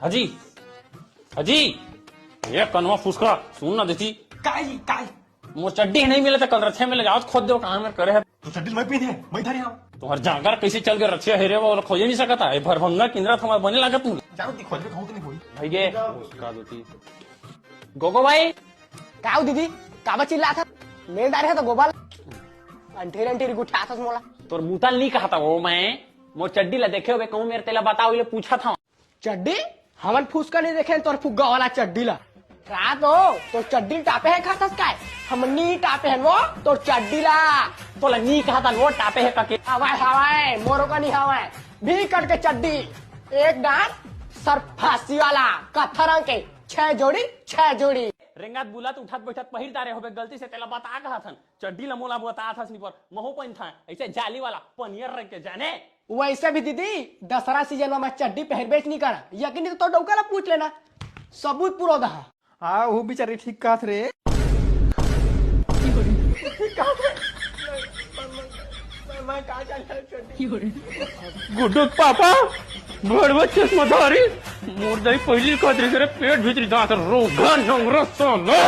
हाजी हाजी ये कनवा फुसका सुन ना देती काय जी काय मोर चड्डी नहीं मिले तो कल रथे में ले जाओ खोद दो कहाँ में करे है तो चड्डी मैं पीने मैं धरे आओ तुम्हार जागर कैसे चल गए रथिया हेरे वो खोजे नहीं सकता है भरभंगा किंद्रा थमा बने लगा तू जाओ दी खोज के खाऊं तो नहीं होई भाई गे मुस्कुरा देती गोगो भाई काय दीदी काबा चिल्ला था मेरे डारे है तो गोपाल अंठेर अंठेर गुठा था मोला तोर मुताल नहीं कहा था वो मैं मोर चड्डी ला देखे हुए कहूँ मेरे तेला बताओ ये पूछा था चड्डी हमन फुसका नहीं देखे तोर फुग्गा वाला चड्डी ला रात हो तो चड्डी टापे है खातस काय हम नी टापे है वो तो चड्डी ला तोला नहीं कहा था वो टापे है काके हवाए हवाए मोरो का नहीं हवाए भी कट के चड्डी एक डांट सर फांसी वाला कत्था रंग के 6 जोड़ी रेंगात बुला तो उठात बैठत पहिर तारे होबे गलती से तेला बता कहा था चड्डी ला मोला बता था पर महू पहन था ऐसे जाली वाला पनियर रंग के जाने वैसे भी दीदी दसरा सीजन में मैं चड्डी पहन बेच नहीं करा यकीन नहीं तो डौका ला पूछ लेना सबूत पूरा दहा हाँ वो बेचारी ठीक कहा रे गुड्डू पापा बड़ चश्मा धारी मोर दही पहली कदरी करे पेट भीतरी दांत रोगा नंगरा सोना